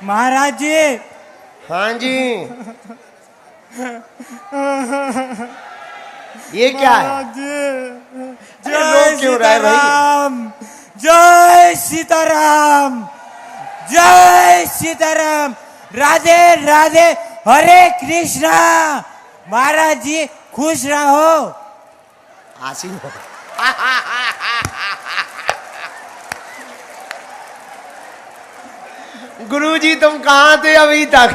महाराज जी। हाँ जी। ये क्या है? जय सीताराम, जय सीताराम, जय सीताराम। राधे राधे, हरे कृष्णा। महाराज जी खुश रहो। आसीन हो। गुरुजी तुम कहाँ थे अभी तक?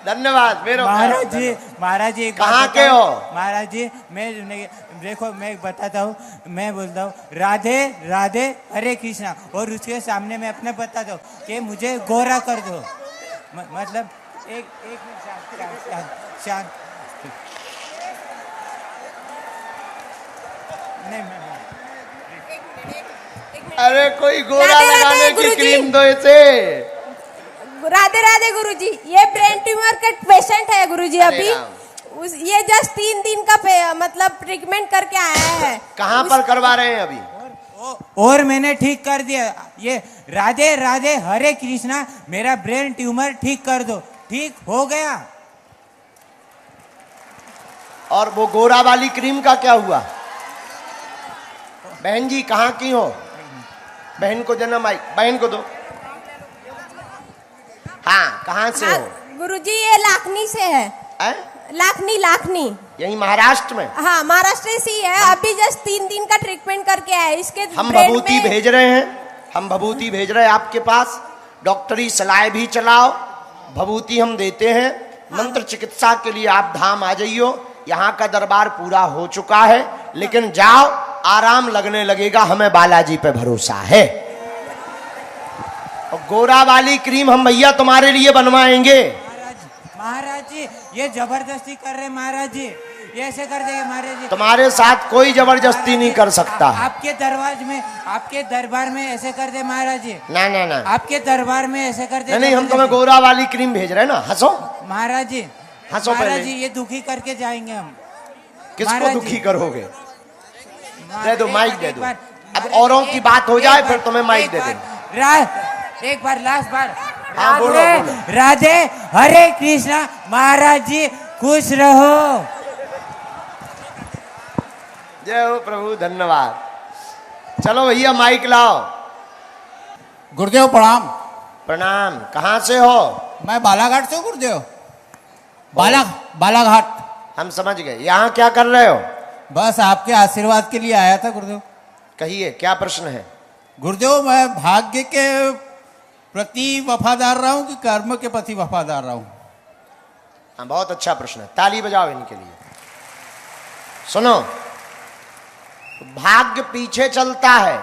धन्यवाद। महाराज जी कहाँ के हो? महाराज जी मैं देखो, मैं बताता हूँ, मैं बोलता हूँ राधे राधे हरे कृष्णा, और उसके सामने मैं अपने बताता हूँ कि मुझे गोरा कर दो। मतलब एक मिनट शांत। नहीं, अरे कोई गोरा लगाने की क्रीम दो इसे। राधे राधे गुरुजी, ये ब्रेन ट्यूमर का पेशेंट है गुरुजी। अभी ये जस्ट 3 दिन का मतलब ट्रीटमेंट करके आया है। कहाँ पर करवा रहे हैं अभी? और मैंने ठीक कर दिया। ये राधे राधे हरे कृष्णा, मेरा ब्रेन ट्यूमर ठीक कर दो। ठीक हो गया। और वो गोरा वाली क्रीम का क्या हुआ? बहन जी कहाँ की हो? बहन को जन्म आई, बहन को दो। हाँ, कहाँ से हो? गुरुजी ये लाखनी से है। लाखनी यही महाराष्ट्र में? हाँ, महाराष्ट्र से ही है। अभी जस्ट 3 दिन का ट्रीटमेंट करके आया। इसके हम भभूति भेज रहे हैं, हम भभूति भेज रहे हैं आपके पास। डॉक्टरी सलाह भी चलाओ, भभूति हम देते हैं। मंत्र चिकित्सा के लिए आप धाम आ जाइयो। यहाँ का दरबार पूरा हो चुका है, लेकिन जाओ, आराम लगने लगेगा। हमें बालाजी पे भरोसा है। और गोरा वाली क्रीम हम भैया तुम्हारे लिए बनवाएंगे। महाराज जी ये जबरदस्ती कर रहे महाराज जी, ये ऐसे कर देंगे महाराज जी। तुम्हारे साथ कोई जबरदस्ती नहीं कर सकता। आपके दरबार में ऐसे कर दे महाराज जी। ना आपके दरबार में ऐसे कर दे। नहीं, हम तुम्हें गोरा वाली क्रीम भेज रहे हैं ना। हंसो महाराज जी, हंसो महाराज पहले। जी ये दुखी करके जाएंगे हम। किसको दुखी करोगे? दे दो माइक, दे दो। अब औरों की बात हो जाए फिर तुम्हें माइक दे दे। एक बार लास्ट बार। हाँ, बोलो। राधे हरे कृष्णा। महाराज जी खुश रहो। जय हो प्रभु, धन्यवाद। चलो भैया माइक लाओ। गुरुदेव प्रणाम। प्रणाम। कहाँ से हो? मैं बालाघाट से हूँ गुरुदेव। बालाघाट। हम समझ गए। यहाँ क्या कर रहे हो? बस आपके आशीर्वाद के लिए आया था गुरुदेव। कहिए क्या प्रश्न है? गुरुदेव मैं भाग्य के प्रति वफादार रहा हूँ कि कर्म के प्रति वफादार रहा हूँ? हाँ, बहुत अच्छा प्रश्न है। ताली बजाओ इनके लिए। सुनो, भाग्य पीछे चलता है,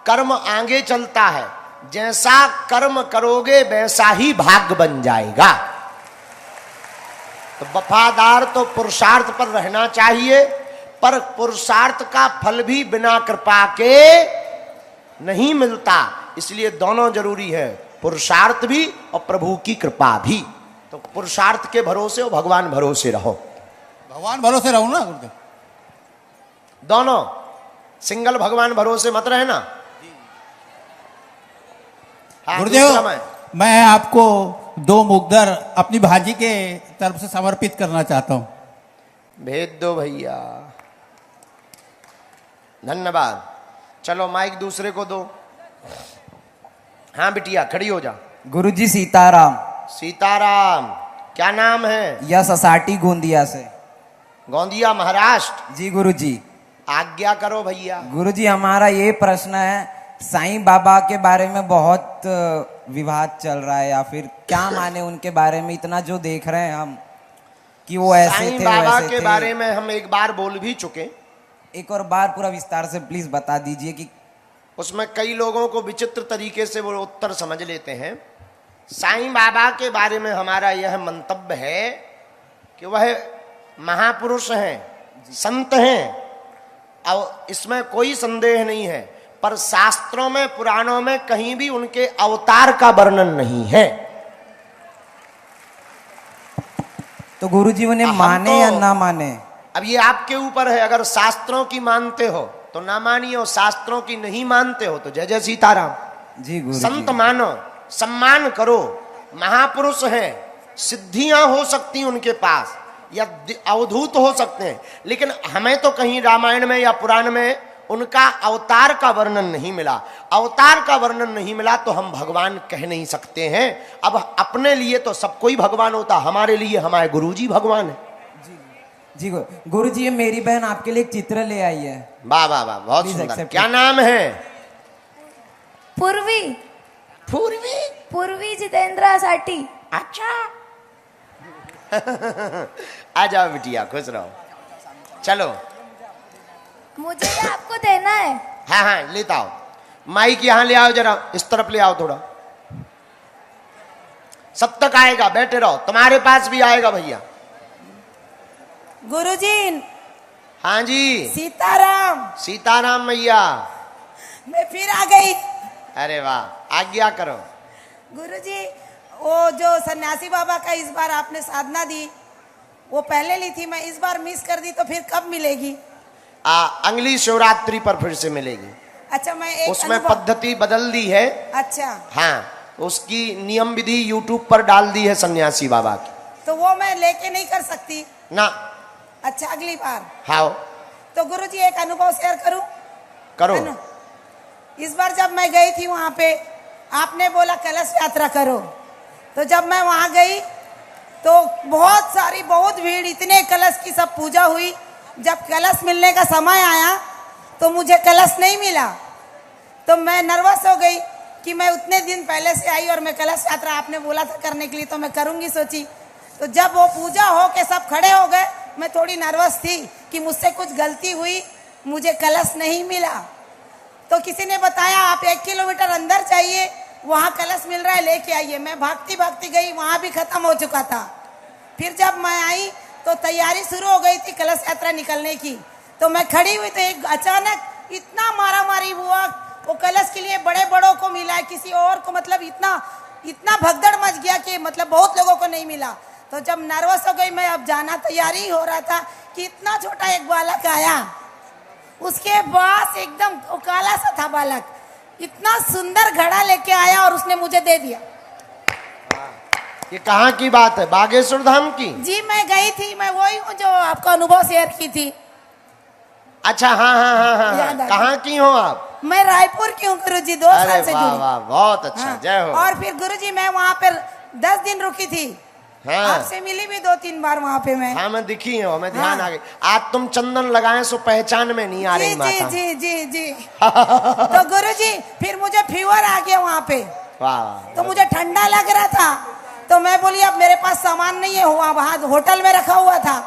कर्म आगे चलता है। जैसा कर्म करोगे वैसा ही भाग्य बन जाएगा। तो वफादार तो पुरुषार्थ पर रहना चाहिए, पर पुरुषार्थ का फल भी बिना कृपा के नहीं मिलता। इसलिए दोनों जरूरी है, पुरुषार्थ भी और प्रभु की कृपा भी। तो पुरुषार्थ के भरोसे और भगवान भरोसे रहो। भगवान भरोसे रहो ना गुरुदेव। दोनों, सिंगल भगवान भरोसे मत रहना। हाँ, गुरुदेव मैं आपको 2 मुग्धर अपनी भाजी के तरफ से समर्पित करना चाहता हूं। भेज दो भैया। धन्यवाद। चलो माइक दूसरे को दो। हाँ बिटिया खड़ी हो जा। गुरुजी सीताराम। सीताराम। क्या नाम है? यश असाटी गोंदिया से। गोंदिया महाराष्ट्र? जी गुरुजी। आज्ञा करो भैया। गुरुजी हमारा ये प्रश्न है, साईं बाबा के बारे में बहुत विवाद चल रहा है, या फिर क्या माने उनके बारे में? इतना जो देख रहे हैं हम कि वो ऐसे थे, साईं बाबा के बारे में हम एक बार बोल भी चुके। एक और बार पूरा विस्तार से प्लीज बता दीजिए कि उसमें कई लोगों को विचित्र तरीके से वो उत्तर समझ लेते हैं। साईं बाबा के बारे में हमारा यह मंतव्य है कि वह महापुरुष हैं, संत हैं, और इसमें कोई संदेह नहीं है। पर शास्त्रों में, पुराणों में कहीं भी उनके अवतार का वर्णन नहीं है। तो गुरुजी उन्हें माने या ना माने? अब ये आपके ऊपर है। अगर शास्त्रों की मानते हो तो ना मानिए, और शास्त्रों की नहीं मानते हो तो जय जय सीताराम। जी गुरुजी। संत मानो, सम्मान करो। महापुरुष हैं, सिद्धियां हो सकती उनके पास या अवधूत हो सकते हैं, लेकिन हमें तो कहीं रामायण में या पुराण में उनका अवतार का वर्णन नहीं मिला। अवतार का वर्णन नहीं मिला तो हम भगवान कह नहीं सकते हैं। अब अपने लिए तो सब कोई भगवान होता, हमारे लिए हमारे गुरुजी भगवान है। जी गुरुजी, ये मेरी बहन आपके लिए एक चित्र ले आई है। वाह वाह वाह, बहुत Please सुंदर। accept क्या it. नाम है? पूर्वी पूर्वी। पूर्वी जितेंद्र साटी। अच्छा आ जाओ बिटिया, खुश रहो। चलो, मुझे ये आपको देना है। हाँ हाँ लेता आओ। माइक यहाँ ले आओ, जरा इस तरफ ले आओ थोड़ा। सब तक आएगा, बैठे रहो, तुम्हारे पास भी आएगा भैया। गुरुजी, हाँ जी, सीताराम, सीताराम मैया। मैं फिर आ गई। अरे वाह, आज्ञा करो। गुरुजी, वो जो सन्यासी बाबा का इस बार आपने साधना दी, वो पहले ली थी, मैं इस बार मिस कर दी, तो फिर कब मिलेगी? अगली शिवरात्रि पर फिर से मिलेगी। अच्छा, मैं एक उसमें पद्धति बदल दी है। अच्छा, हाँ, उसकी नियम विधि यूट्यूब पर डाल दी है सन्यासी बाबा की। तो वो मैं लेके नहीं कर सकती ना? अच्छा, अगली बार। हाँ तो गुरुजी, एक अनुभव शेयर करूं? करो। इस बार जब मैं गई थी वहां पे, आपने बोला कलश यात्रा करो, तो जब मैं वहां गई तो बहुत भीड़, इतने कलश की सब पूजा हुई। जब कलश मिलने का समय आया तो मुझे कलश नहीं मिला, तो मैं नर्वस हो गई कि मैं उतने दिन पहले से आई और मैं कलश यात्रा आपने बोला था करने के लिए, तो मैं करूंगी सोची। तो जब वो पूजा हो के सब खड़े हो गए, मैं थोड़ी नर्वस थी कि मुझसे कुछ गलती हुई, मुझे कलश नहीं मिला। तो किसी ने बताया आप 1 किलोमीटर अंदर जाइए, वहाँ कलश मिल रहा है, लेके आइए। मैं भागती भागती गई, वहाँ भी खत्म हो चुका था। फिर जब मैं आई तो तैयारी शुरू हो गई थी कलश यात्रा निकलने की। तो मैं खड़ी हुई तो एक अचानक इतना मारामारी हुआ, वो कलश के लिए बड़े बड़ों को मिला, किसी और को मतलब इतना भगदड़ मच गया कि मतलब बहुत लोगों को नहीं मिला। तो जब नर्वस हो गई मैं, अब जाना तैयारी हो रहा था कि इतना छोटा एक बालक आया, उसके पास एकदम काला सा था बालक, इतना सुंदर घड़ा लेके आया और उसने मुझे दे दिया। ये कहाँ की बात है? बागेश्वर धाम की? जी, मैं गई थी, मैं वही हूँ जो आपका अनुभव शेयर की थी। अच्छा, हाँ हाँ हाँ हाँ, याद आ गया। कहाँ की हो आप? मैं रायपुर की हूँ गुरुजी, 2 अरे साल से वाह जुड़ी। वाह, बहुत अच्छा। हाँ। जय हो। और फिर गुरुजी मैं वहाँ पर 10 दिन रुकी थी। हाँ। आपसे मिली भी 2-3 बार वहाँ पे मैं। हाँ, मैं दिखी हूँ, मैं ध्यान हाँ। आ गई। आज तुम चंदन लगाए सो पहचान में नहीं आ रही जी माता। जी जी जी जी। तो गुरुजी फिर मुझे फीवर आ गया वहाँ पे, वाह, तो मुझे ठंडा लग रहा था। तो मैं बोली अब मेरे पास सामान नहीं है, वहाँ होटल में रखा हुआ था,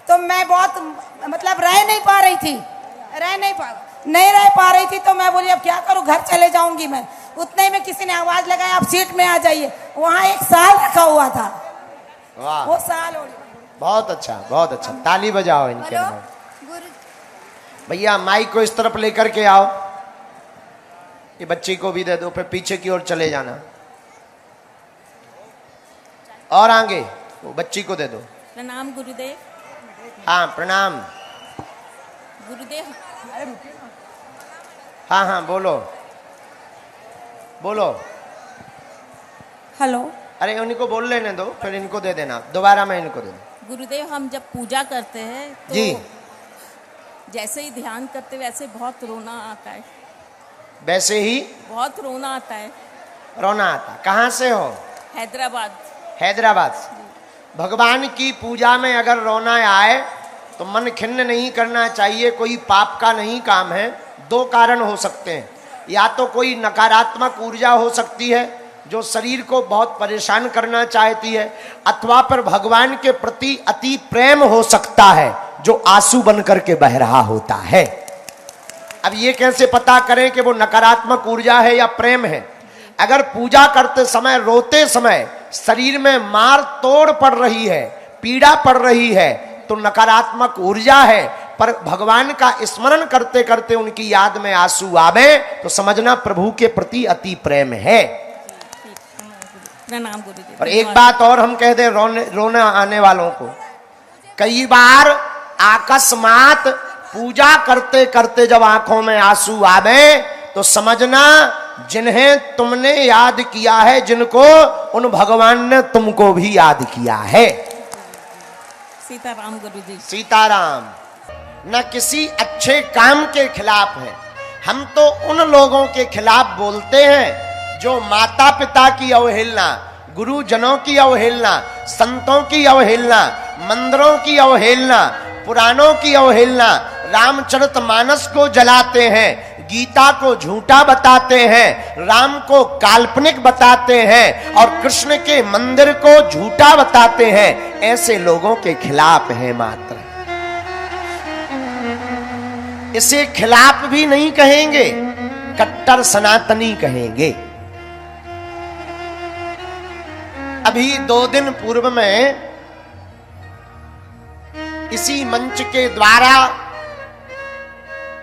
तो मैं बहुत मतलब रह नहीं पा रही थी, नहीं रह पा रही थी। तो मैं बोली अब क्या करूँ, घर चले जाऊंगी मैं। उतने में किसी ने आवाज लगाया आप सीट में आ जाइए। वहाँ एक साल रखा हुआ था, वाह, वो साल हो बहुत अच्छा, बहुत अच्छा। ताली बजाओ इनके लिए। भैया माइक को इस तरफ लेकर के आओ, ये बच्ची को भी दे दो, फिर पीछे की ओर चले जाना और आगे वो बच्ची को दे दो। प्रणाम गुरुदेव। हाँ प्रणाम। गुरुदेव, हाँ हाँ बोलो बोलो। हेलो। अरे उनको बोल लेने दो, फिर इनको दे देना, दोबारा मैं इनको दे दूँ। गुरुदेव, हम जब पूजा करते हैं तो जी। जैसे ही ध्यान करते वैसे बहुत रोना आता है, वैसे ही बहुत रोना आता है। रोना आता? कहाँ से हो? हैदराबाद। हैदराबाद से। भगवान की पूजा में अगर रोना आए तो मन खिन्न नहीं करना चाहिए, कोई पाप का नहीं काम है। 2 कारण हो सकते हैं, या तो कोई नकारात्मक ऊर्जा हो सकती है जो शरीर को बहुत परेशान करना चाहती है, अथवा पर भगवान के प्रति अति प्रेम हो सकता है जो आंसू बन करके बह रहा होता है। अब ये कैसे पता करें कि वो नकारात्मक ऊर्जा है या प्रेम है? अगर पूजा करते समय, रोते समय शरीर में मार तोड़ पड़ रही है, पीड़ा पड़ रही है, तो नकारात्मक ऊर्जा है। पर भगवान का स्मरण करते करते उनकी याद में आंसू आवे तो समझना प्रभु के प्रति अति प्रेम है। प्रणाम गुरुदेव। और एक बात और हम कह दें रोना आने वालों को, कई बार अकस्मात पूजा करते करते जब आंखों में आंसू आवे तो समझना जिन्हें तुमने याद किया है जिनको, उन भगवान ने तुमको भी याद किया है। सीताराम गुरुजी। सीताराम। न किसी अच्छे काम के खिलाफ है, हम तो उन लोगों के खिलाफ बोलते हैं जो माता पिता की अवहेलना, गुरुजनों की अवहेलना, संतों की अवहेलना, मंदिरों की अवहेलना, पुराणों की अवहेलना, रामचरितमानस को जलाते हैं, गीता को झूठा बताते हैं, राम को काल्पनिक बताते हैं और कृष्ण के मंदिर को झूठा बताते हैं, ऐसे लोगों के खिलाफ है मात्र। इसे खिलाफ भी नहीं कहेंगे, कट्टर सनातनी कहेंगे। अभी 2 दिन पूर्व में इसी मंच के द्वारा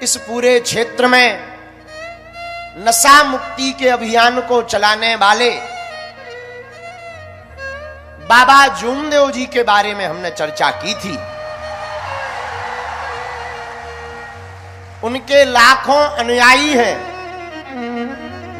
इस पूरे क्षेत्र में नशा मुक्ति के अभियान को चलाने वाले बाबा जूमदेव जी के बारे में हमने चर्चा की थी। उनके लाखों अनुयायी हैं।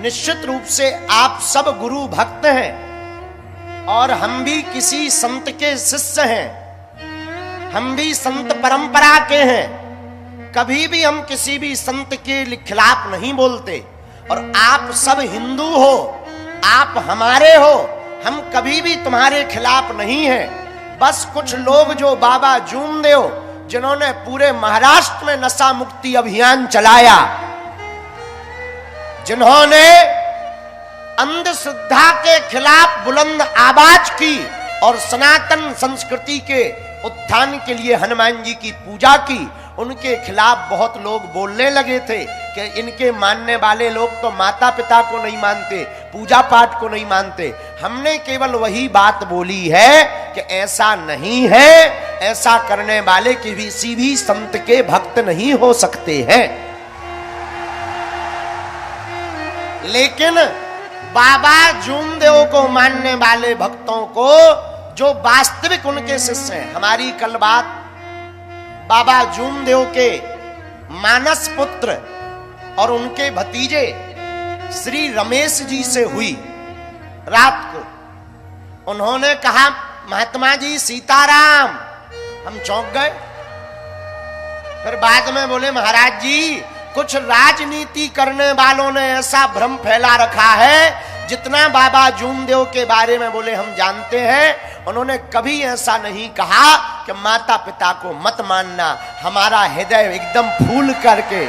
निश्चित रूप से आप सब गुरु भक्त हैं और हम भी किसी संत के शिष्य हैं, हम भी संत परंपरा के हैं। कभी भी हम किसी भी संत के खिलाफ नहीं बोलते और आप सब हिंदू हो, आप हमारे हो, हम कभी भी तुम्हारे खिलाफ नहीं हैं। बस कुछ लोग जो बाबा जूमदेव जिन्होंने पूरे महाराष्ट्र में नशा मुक्ति अभियान चलाया, जिन्होंने अंधश्रद्धा के खिलाफ बुलंद आवाज की और सनातन संस्कृति के उत्थान के लिए हनुमान जी की पूजा की, उनके खिलाफ बहुत लोग बोलने लगे थे कि इनके मानने वाले लोग तो माता पिता को नहीं मानते, पूजा पाठ को नहीं मानते। हमने केवल वही बात बोली है कि ऐसा नहीं है, ऐसा करने वाले किसी भी संत के भक्त नहीं हो सकते हैं। लेकिन बाबा जूमदेव को मानने वाले भक्तों को, जो वास्तविक उनके शिष्य हैं, हमारी कल बात बाबा जूमदेव के मानस पुत्र और उनके भतीजे श्री रमेश जी से हुई। रात को उन्होंने कहा, महात्मा जी सीताराम। हम चौंक गए। फिर बाद में बोले, महाराज जी कुछ राजनीति करने वालों ने ऐसा भ्रम फैला रखा है, जितना बाबा जूमदेव के बारे में बोले हम जानते हैं, उन्होंने कभी ऐसा नहीं कहा कि माता पिता को मत मानना। हमारा हृदय एकदम फूल करके,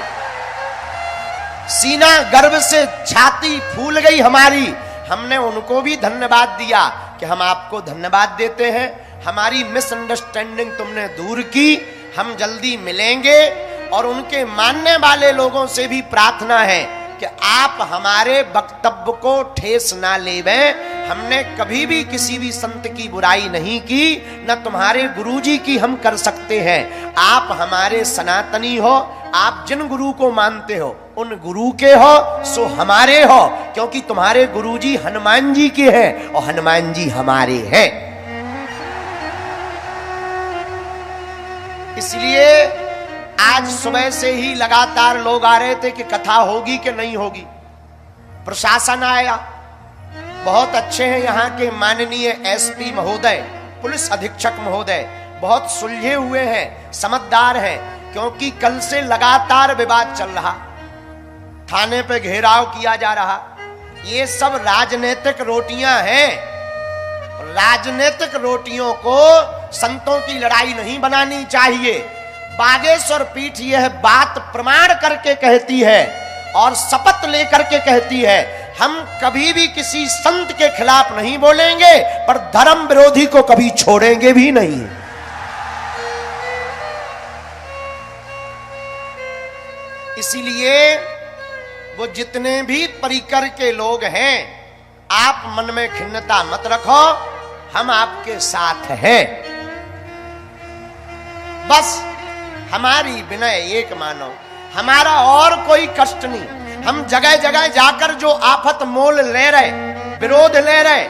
सीना गर्व से छाती फूल गई हमारी। हमने उनको भी धन्यवाद दिया कि हम आपको धन्यवाद देते हैं, हमारी मिसअंडरस्टैंडिंग तुमने दूर की, हम जल्दी मिलेंगे। और उनके मानने वाले लोगों से भी प्रार्थना है कि आप हमारे वक्तव्य को ठेस ना लेवें। हमने कभी भी किसी भी संत की बुराई नहीं की, न तुम्हारे गुरुजी की हम कर सकते हैं। आप हमारे सनातनी हो, आप जिन गुरु को मानते हो उन गुरु के हो, सो हमारे हो, क्योंकि तुम्हारे गुरुजी हनुमान जी के हैं और हनुमान जी हमारे हैं। इसलिए आज सुबह से ही लगातार लोग आ रहे थे कि कथा होगी कि नहीं होगी। प्रशासन आया, बहुत अच्छे हैं यहाँ के माननीय एसपी महोदय, पुलिस अधीक्षक महोदय, बहुत सुलझे हुए हैं, समझदार हैं। क्योंकि कल से लगातार विवाद चल रहा, थाने पे घेराव किया जा रहा। ये सब राजनीतिक रोटियां हैं। राजनीतिक रोटियों को संतों की लड़ाई नहीं बनानी चाहिए। बागेश्वर पीठ यह बात प्रमाण करके कहती है और शपथ लेकर के कहती है, हम कभी भी किसी संत के खिलाफ नहीं बोलेंगे, पर धर्म विरोधी को कभी छोड़ेंगे भी नहीं। इसीलिए वो जितने भी परिकर के लोग हैं, आप मन में खिन्नता मत रखो, हम आपके साथ हैं। बस हमारी विनय एक मानो, हमारा और कोई कष्ट नहीं। हम जगह जगह जाकर जो आफत मोल ले रहे, विरोध ले रहे,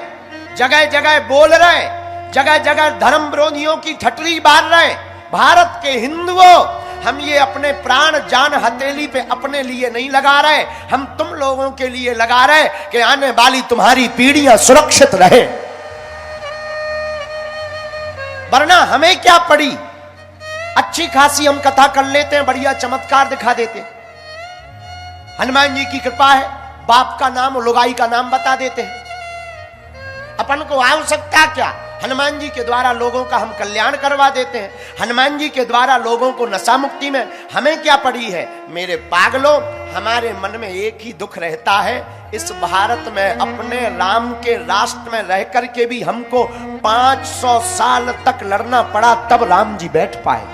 जगह जगह बोल रहे, जगह जगह धर्म विरोधियों की ठटरी बार रहे। भारत के हिंदुओं, हम ये अपने प्राण जान हथेली पे अपने लिए नहीं लगा रहे, हम तुम लोगों के लिए लगा रहे कि आने वाली तुम्हारी पीढ़ियां सुरक्षित रहे। वरना हमें क्या पड़ी, अच्छी खासी हम कथा कर लेते हैं, बढ़िया चमत्कार दिखा देते हैं। हनुमान जी की कृपा है, बाप का नाम लुगाई का नाम बता देते हैं। अपन को आवश्यकता क्या, हनुमान जी के द्वारा लोगों का हम कल्याण करवा देते हैं। हनुमान जी के द्वारा लोगों को नशा मुक्ति में हमें क्या पड़ी है। मेरे पागलों, हमारे मन में एक ही दुख रहता है, इस भारत में अपने राम के राष्ट्र में रह करके भी हमको 500 साल तक लड़ना पड़ा, तब राम जी बैठ पाए।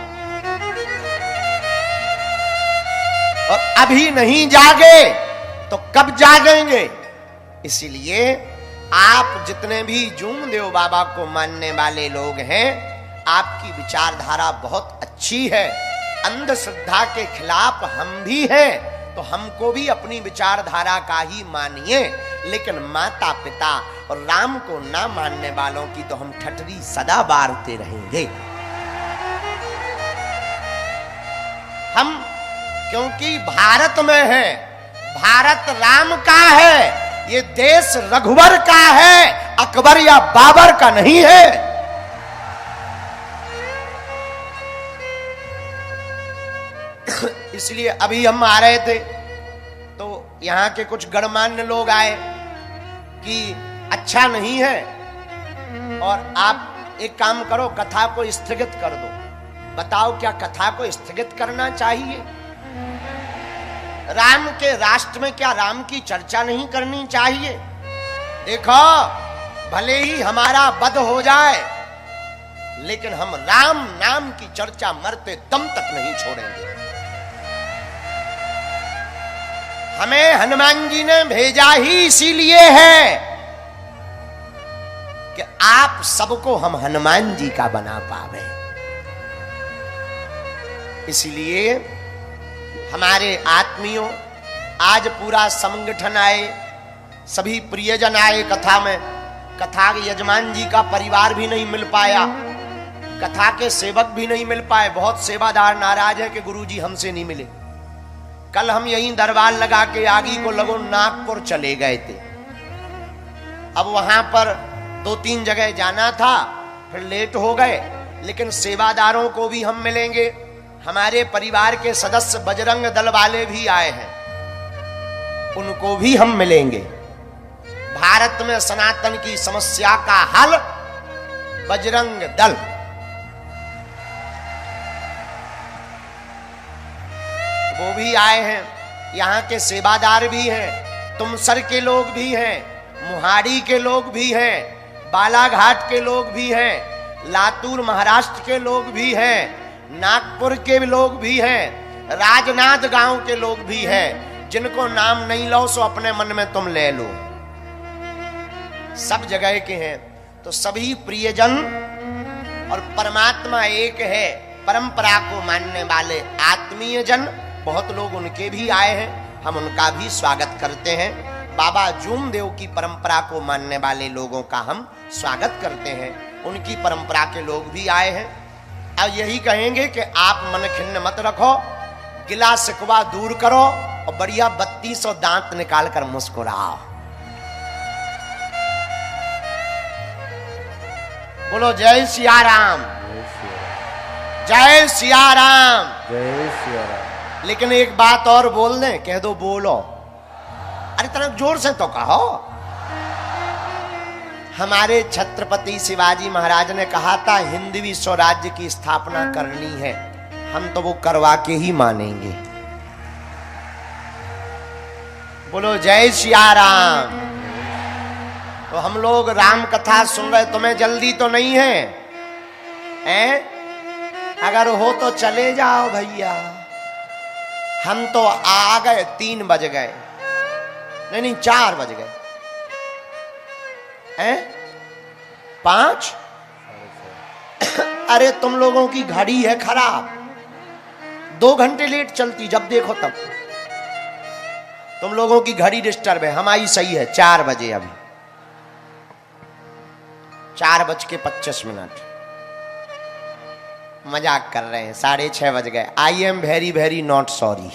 और अभी नहीं जागे तो कब जागेंगे। इसीलिए आप जितने भी जूमदेव बाबा को मानने वाले लोग हैं, आपकी विचारधारा बहुत अच्छी है। अंधश्रद्धा के खिलाफ हम भी हैं, तो हमको भी अपनी विचारधारा का ही मानिए। लेकिन माता पिता और राम को ना मानने वालों की तो हम ठटरी सदा बारते रहेंगे। हम क्योंकि भारत में है, भारत राम का है, ये देश रघुवर का है, अकबर या बाबर का नहीं है। इसलिए अभी हम आ रहे थे तो यहां के कुछ गणमान्य लोग आए कि अच्छा नहीं है, और आप एक काम करो, कथा को स्थगित कर दो। बताओ क्या कथा को स्थगित करना चाहिए? राम के राष्ट्र में क्या राम की चर्चा नहीं करनी चाहिए? देखो, भले ही हमारा वध हो जाए, लेकिन हम राम नाम की चर्चा मरते दम तक नहीं छोड़ेंगे। हमें हनुमान जी ने भेजा ही इसीलिए है कि आप सबको हम हनुमान जी का बना पावे। इसलिए हमारे आत्मियों, आज पूरा संगठन आए, सभी प्रियजन आए कथा में। कथा के यजमान जी का परिवार भी नहीं मिल पाया, कथा के सेवक भी नहीं मिल पाए। बहुत सेवादार नाराज है कि गुरुजी हमसे नहीं मिले। कल हम यहीं दरबार लगा के आगी को लगो नागपुर चले गए थे। अब वहां पर 2-3 जगह जाना था, फिर लेट हो गए। लेकिन सेवादारों को भी हम मिलेंगे। हमारे परिवार के सदस्य बजरंग दल वाले भी आए हैं, उनको भी हम मिलेंगे। भारत में सनातन की समस्या का हल बजरंग दल। वो भी आए हैं, यहाँ के सेवादार भी हैं, तुमसर के लोग भी हैं, मुहाड़ी के लोग भी हैं, बालाघाट के लोग भी हैं, लातूर महाराष्ट्र के लोग भी हैं, नागपुर के लोग भी हैं, राजनाथ गांव के लोग भी हैं। जिनको नाम नहीं लो सो अपने मन में तुम ले लो, सब जगह के हैं। तो सभी प्रियजन और परमात्मा एक है, परंपरा को मानने वाले आत्मीय जन बहुत लोग उनके भी आए हैं, हम उनका भी स्वागत करते हैं। बाबा जूमदेव की परंपरा को मानने वाले लोगों का हम स्वागत करते हैं, उनकी परंपरा के लोग भी आए हैं। अब यही कहेंगे कि आप मन खिन्न मत रखो, गिला शिकवा दूर करो और बढ़िया 3200 दांत निकाल कर मुस्कुराओ। बोलो जय सिया राम, जय सिया राम, जय सिया राम। लेकिन एक बात और बोल दें, कह दो बोलो। अरे तरह जोर से तो कहो। हमारे छत्रपति शिवाजी महाराज ने कहा था हिंदवी स्वराज्य की स्थापना करनी है, हम तो वो करवा के ही मानेंगे। बोलो जय सिया राम। तो हम लोग राम कथा सुन रहे, तुम्हें जल्दी तो नहीं है हैं? अगर हो तो चले जाओ भैया। हम तो आ गए, 3 बज गए, नहीं 4 बज गए हैं, 5। अरे तुम लोगों की घड़ी है खराब, 2 घंटे लेट चलती, जब देखो तब। तुम लोगों की घड़ी डिस्टर्ब है, हमारी सही है, 4 बजे। अभी 4:25। मजाक कर रहे हैं, 6:30 बज गए। I am very very not sorry,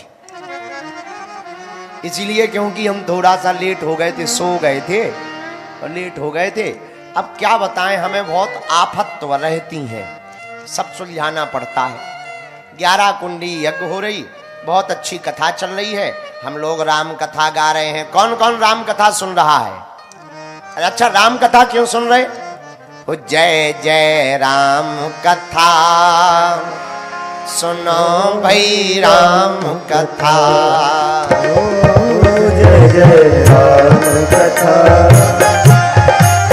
इसलिए क्योंकि हम थोड़ा सा लेट हो गए थे, सो गए थे और लेट हो गए थे। अब क्या बताएं, हमें बहुत आफत रहती हैं, सब सुलझाना पड़ता है। 11 कुंडी यज्ञ हो रही, बहुत अच्छी कथा चल रही है, हम लोग राम कथा गा रहे हैं। कौन कौन राम कथा सुन रहा है? अच्छा, राम कथा क्यों सुन रहे? ओ जय जय राम कथा सुनो भाई राम कथा, जय जय राम कथा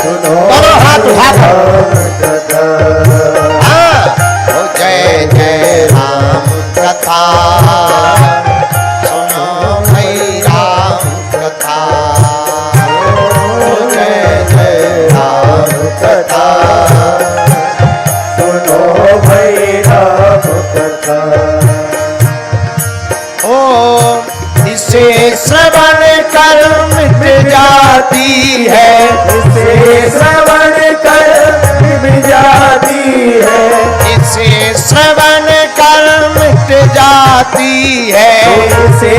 सुनो हाथ उठा राम कथा। ओ जय जय राम कथा सुनो भाई राम कथा, ओ जय जय राम कथा सुनो भाई राम कथा। ओ इसे श्रवण कर मिट जाती है, इसे श्रवण कर मिट जाती है, इसे श्रवण कर मिट जाती है, इसे